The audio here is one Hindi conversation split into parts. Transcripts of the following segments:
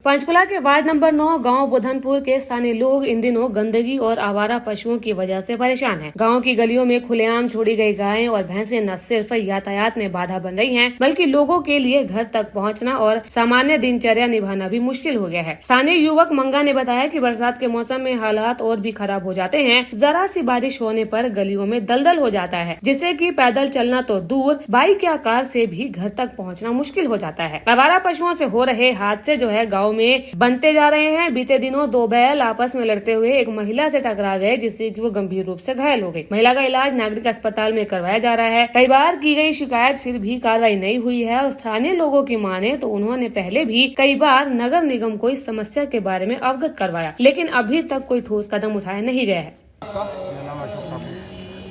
पंचकुला के वार्ड नंबर 9 गांव बुधनपुर के स्थानीय लोग इन दिनों गंदगी और आवारा पशुओं की वजह से परेशान हैं। गांव की गलियों में खुलेआम छोड़ी गई गायें और भैंसें न सिर्फ यातायात में बाधा बन रही हैं, बल्कि लोगों के लिए घर तक पहुंचना और सामान्य दिनचर्या निभाना भी मुश्किल हो गया है। स्थानीय युवक मंगा ने बताया कि बरसात के मौसम में हालात और भी खराब हो जाते हैं। जरा सी बारिश होने पर गलियों में दलदल हो जाता है, जिससे कि पैदल चलना तो दूर, बाइक या कार से भी घर तक पहुँचना मुश्किल हो जाता है। आवारा पशुओं से हो रहे हादसे जो है गाँव में बनते जा रहे हैं। बीते दिनों दो बैल आपस में लड़ते हुए एक महिला से टकरा गए, जिससे कि वो गंभीर रूप से घायल हो गई। महिला का इलाज नागरिक अस्पताल में करवाया जा रहा है। कई बार की गई शिकायत फिर भी कार्रवाई नहीं हुई है और स्थानीय लोगों की माने तो उन्होंने पहले भी कई बार नगर निगम को इस समस्या के बारे में अवगत करवाया, लेकिन अभी तक कोई ठोस कदम उठाया नहीं गया है।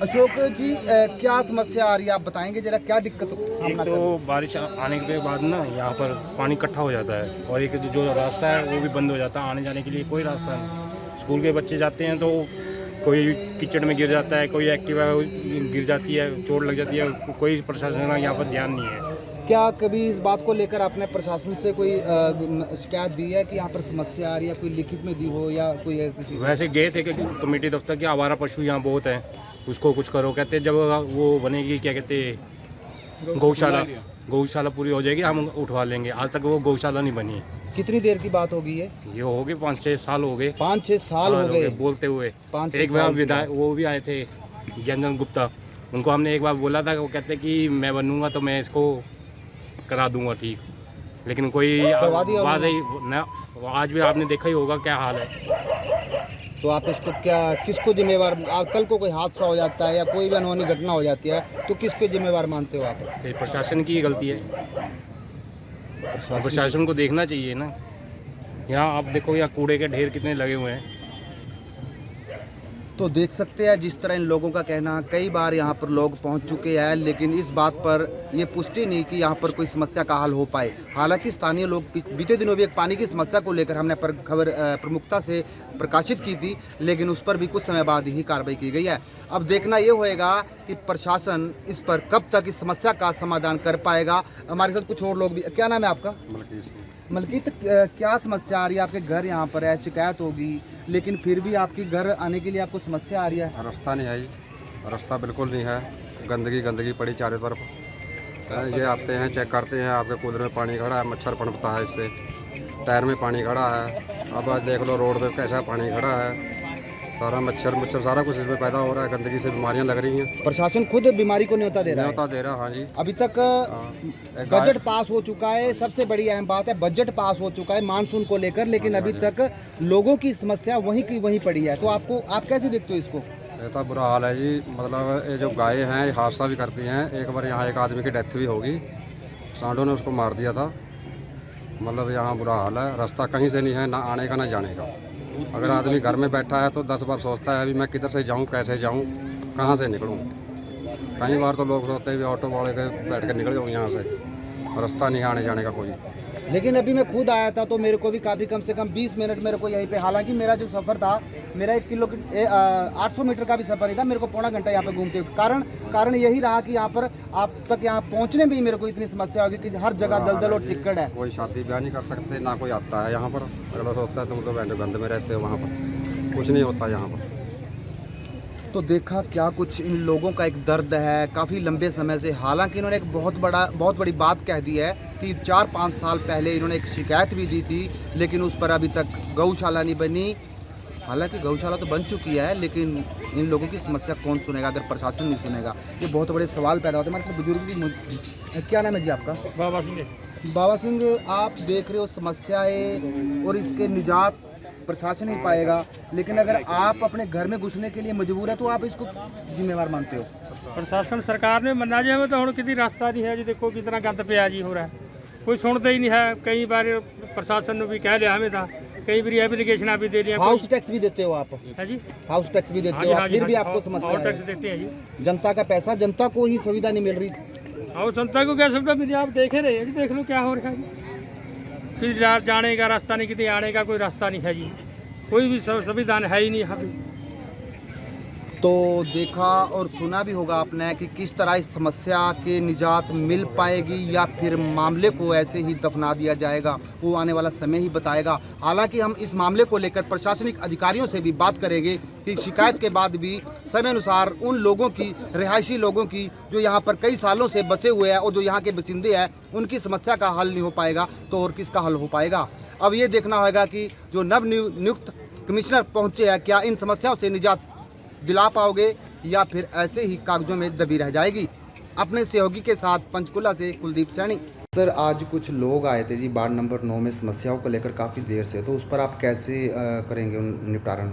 अशोक जी, क्या समस्या आ रही है, आप बताएंगे जरा, क्या दिक्कत? एक तो बारिश आने के बाद ना यहाँ पर पानी इकट्ठा हो जाता है और एक जो रास्ता है वो भी बंद हो जाता है। आने जाने के लिए कोई रास्ता नहीं। स्कूल के बच्चे जाते हैं तो कोई कीचड़ में गिर जाता है, कोई एक्टिवा गिर जाती है, चोट लग जाती है। कोई प्रशासन का यहाँ पर ध्यान नहीं है। क्या कभी इस बात को लेकर आपने प्रशासन से कोई शिकायत दी है कि यहाँ पर समस्या आ रही है, कोई लिखित में दी हो या कोई किसी? वैसे गए थे कि कमेटी दफ्तर के आवारा पशु यहाँ बहुत हैं, उसको कुछ करो। कहते जब वो बनेगी, क्या कहते, गौशाला पूरी हो जाएगी हम उठवा लेंगे। आज तक वो गौशाला नहीं बनी। कितनी देर की बात होगी ये हो गई 5-6 साल हो गए। 5-6 साल हो गए बोलते हुए। 5-6 एक बार विधायक वो भी आए थे, ज्ञानचंद गुप्ता, उनको हमने एक बार बोला था। वो कहते कि मैं बनूंगा तो मैं इसको करा दूंगा ठीक, लेकिन कोई बात ही ना। आज भी आपने देखा ही होगा क्या हाल है। तो आप इसको किसको जिम्मेवार, कल को कोई हादसा हो जाता है या कोई भी अनहोनी घटना हो जाती है तो किसको जिम्मेवार मानते हो आप? प्रशासन की गलती है। प्रशासन को देखना चाहिए ना। यहाँ आप देखो, यहाँ कूड़े के ढेर कितने लगे हुए हैं। तो देख सकते हैं जिस तरह इन लोगों का कहना, कई बार यहाँ पर लोग पहुँच चुके हैं, लेकिन इस बात पर ये पुष्टि नहीं कि यहाँ पर कोई समस्या का हल हो पाए। हालांकि स्थानीय लोग बीते दिनों भी एक पानी की समस्या को लेकर हमने खबर प्रमुखता से प्रकाशित की थी, लेकिन उस पर भी कुछ समय बाद ही कार्रवाई की गई है। अब देखना ये होएगा कि प्रशासन इस पर कब तक इस समस्या का समाधान कर पाएगा। हमारे साथ कुछ और लोग भी। क्या नाम है आपका? मलकीत, क्या समस्या आ रही है? आपके घर यहाँ पर है, शिकायत होगी, लेकिन फिर भी आपके घर आने के लिए आपको समस्या आ रही है? रास्ता नहीं है, रास्ता बिल्कुल नहीं है। गंदगी पड़ी चारों तरफ। ये आते हैं, चेक करते हैं, आपके कूलर में पानी खड़ा है, मच्छर पनपता है इससे, टायर में पानी खड़ा है। अब देख लो रोड पे कैसा पानी खड़ा है, सारा मच्छर सारा कुछ इसमें पैदा हो रहा है। गंदगी से बीमारियां लग रही हैं। प्रशासन खुद बीमारी को न्योता दे रहा है। हाँ जी। अभी तक बजट पास हो चुका है, सबसे बड़ी अहम बात है, बजट पास हो चुका है मानसून को लेकर, लेकिन अभी तक लोगों की समस्या वहीं की वहीं पड़ी है। तो आप कैसे देखते हो इसको? ये तो बुरा हाल है जी। मतलब ये जो गायें हैं ये हादसा भी करती हैं। एक बार यहाँ एक आदमी की डेथ भी होगी, सांडों ने उसको मार दिया था। मतलब यहाँ बुरा हाल है, रास्ता कहीं से नहीं है, ना आने का ना जाने का। अगर आदमी घर में बैठा है तो 10 बार सोचता है अभी मैं किधर से जाऊँ, कैसे जाऊँ, कहाँ से निकलूँ। कई बार तो लोग सोचते हैं ऑटो वाले के बैठ कर निकल जाऊँ यहाँ से, रास्ता नहीं आने जाने का कोई। लेकिन अभी मैं खुद आया था तो मेरे को भी काफ़ी कम से कम 20 मिनट मेरे को यहीं पे, हालांकि मेरा जो सफ़र था, मेरा 800 मीटर का भी सफ़र नहीं था, मेरे को पौना घंटा यहाँ पे घूमते हुए। कारण यही रहा कि यहाँ पर आप तक यहाँ पहुँचने में ही मेरे को इतनी समस्या होगी कि हर जगह दलदल और चिक्कड़ है। कोई शादी ब्याह नहीं कर सकते, ना कोई आता है यहाँ पर। अगला सोचता है तुम तो गंद में रहते हो, वहाँ पर कुछ नहीं होता यहाँ पर। तो देखा क्या कुछ इन लोगों का एक दर्द है काफ़ी लंबे समय से। हालांकि इन्होंने एक बहुत बड़ी बात कह दी है कि 4-5 साल पहले इन्होंने एक शिकायत भी दी थी, लेकिन उस पर अभी तक गौशाला नहीं बनी। हालांकि गौशाला तो बन चुकी है, लेकिन इन लोगों की समस्या कौन सुनेगा अगर प्रशासन नहीं सुनेगा? ये बहुत बड़े सवाल पैदा होते हैं। हमारे बुजुर्ग की क्या नाम है जी आपका? बाबा सिंह। बाबा सिंह, आप देख रहे हो समस्याएँ और इसके निजात प्रशासन ही पाएगा, लेकिन अगर आप अपने घर में घुसने के लिए मजबूर है तो आप इसको जिम्मेवार मानते हो? प्रशासन सरकार ने मना जी, हमें तो हम किसी रास्ता नहीं है जी। देखो कितना गंद पिया जी हो रहा है, कोई सुनता ही नहीं है। कई बार प्रशासन ने भी कह लिया हमें था, कई बार एप्लीकेशन भी दे लिया। हाउस टैक्स भी देते हो आप? है जी, हाउस टैक्स भी देते हो, फिर भी आपको समस्या है? टैक्स देते हैं जी। जनता का पैसा, जनता को ही सुविधा नहीं मिल रही। और जनता को क्या सुविधा मिली, आप देखे रहे हैं जी। देख लो क्या हो रहा है जी। किसी जाने का रास्ता नहीं, किसी आने का कोई रास्ता नहीं है जी। कोई भी संविधान है ही नहीं यहाँ पे। तो देखा और सुना भी होगा आपने कि किस तरह इस समस्या के निजात मिल पाएगी या फिर मामले को ऐसे ही दफना दिया जाएगा, वो आने वाला समय ही बताएगा। हालांकि हम इस मामले को लेकर प्रशासनिक अधिकारियों से भी बात करेंगे कि शिकायत के बाद भी समय अनुसार उन लोगों की, रिहायशी लोगों की जो यहाँ पर कई सालों से बसे हुए हैं और जो यहाँ के बसिंदे हैं, उनकी समस्या का हल नहीं हो पाएगा तो और किसका हल हो पाएगा। अब ये देखना होगा कि जो नवनियुक्त कमिश्नर पहुँचे हैं, क्या इन समस्याओं से निजात दिला पाओगे या फिर ऐसे ही कागजों में दबी रह जाएगी। अपने सहयोगी के साथ पंचकुला से कुलदीप सैनी। सर, आज कुछ लोग आए थे जी वार्ड नंबर 9 में समस्याओं को लेकर काफ़ी देर से, तो उस पर आप कैसे करेंगे निपटारण?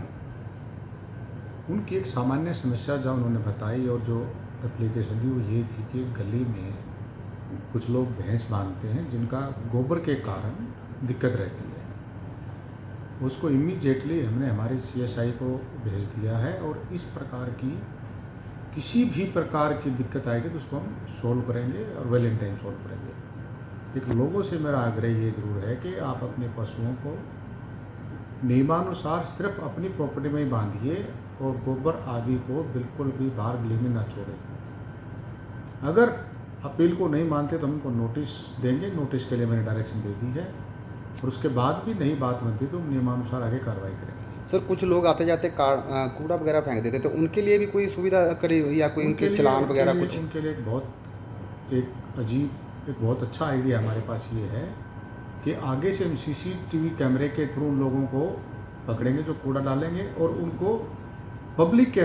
उनकी एक सामान्य समस्या जो उन्होंने बताई और जो एप्लीकेशन दी वो ये थी कि गली में कुछ लोग भैंस बांधते हैं जिनका गोबर के कारण दिक्कत रहती है। उसको इमीडिएटली हमने हमारे CSI को भेज दिया है और इस प्रकार की किसी भी प्रकार की दिक्कत आएगी तो उसको हम सोल्व करेंगे और वेल इन टाइम सोल्व करेंगे। एक लोगों से मेरा आग्रह ये ज़रूर है कि आप अपने पशुओं को नियमानुसार सिर्फ अपनी प्रॉपर्टी में ही बांधिए और गोबर आदि को बिल्कुल भी बाहर गली में ना छोड़ें। अगर अपील को नहीं मानते तो हम उनको नोटिस देंगे। नोटिस के लिए मैंने डायरेक्शन दे दी है और उसके बाद भी नहीं बात बनती तो नियमानुसार आगे कार्रवाई करेंगे। सर, कुछ लोग आते जाते कूड़ा वगैरह फेंक देते, तो उनके लिए भी कोई सुविधा करी या कोई उनके चालान वगैरह कुछ? उनके लिए एक बहुत अच्छा आइडिया हमारे पास ये है कि आगे से हम CCTV कैमरे के थ्रू उन लोगों को पकड़ेंगे जो कूड़ा डालेंगे और उनको पब्लिक के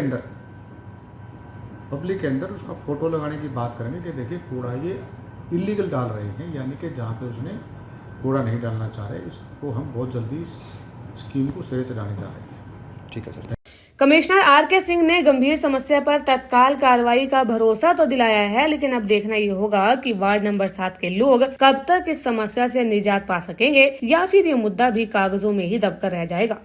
अंदर उसका फ़ोटो लगाने की बात करेंगे कि देखिए कूड़ा ये इलीगल डाल रहे हैं, यानी कि जहाँ पे उसने कूड़ा नहीं डालना चाह रहे, इसको हम बहुत जल्दी स्कीम को सिरे चढ़ाने जा रहे हैं। ठीक है सर। कमिश्नर RK सिंह ने गंभीर समस्या पर तत्काल कार्रवाई का भरोसा तो दिलाया है, लेकिन अब देखना ये होगा कि वार्ड नंबर 7 के लोग कब तक इस समस्या से निजात पा सकेंगे या फिर ये मुद्दा भी कागजों में ही दबकर रह जाएगा।